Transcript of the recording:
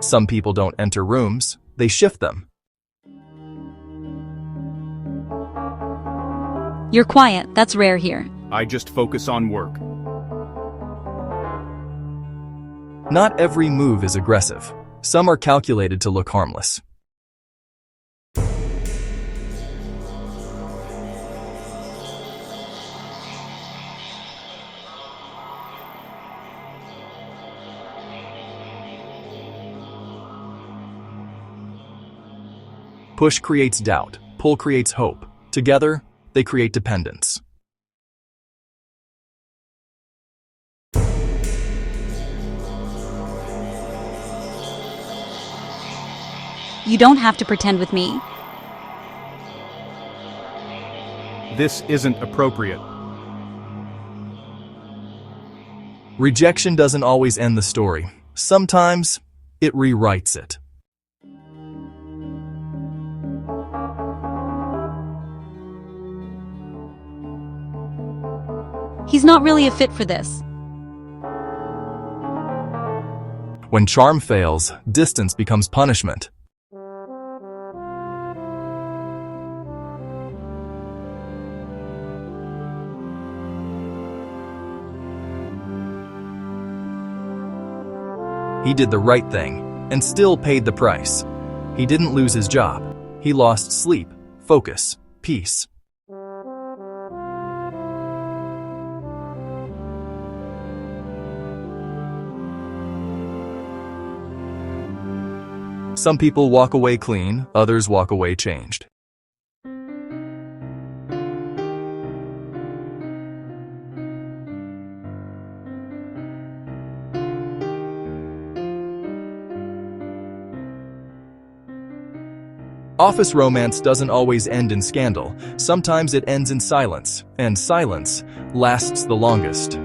Some people don't enter rooms, they shift them. You're quiet, that's rare here. I just focus on work. Not every move is aggressive. Some are calculated to look harmless. Push creates doubt, pull creates hope. Together, they create dependence. You don't have to pretend with me. This isn't appropriate. Rejection doesn't always end the story. Sometimes, it rewrites it. He's not really a fit for this. When charm fails, distance becomes punishment. He did the right thing, and still paid the price. He didn't lose his job. He lost sleep, focus, peace. Some people walk away clean, others walk away changed. Office romance doesn't always end in scandal. Sometimes it ends in silence, and silence lasts the longest.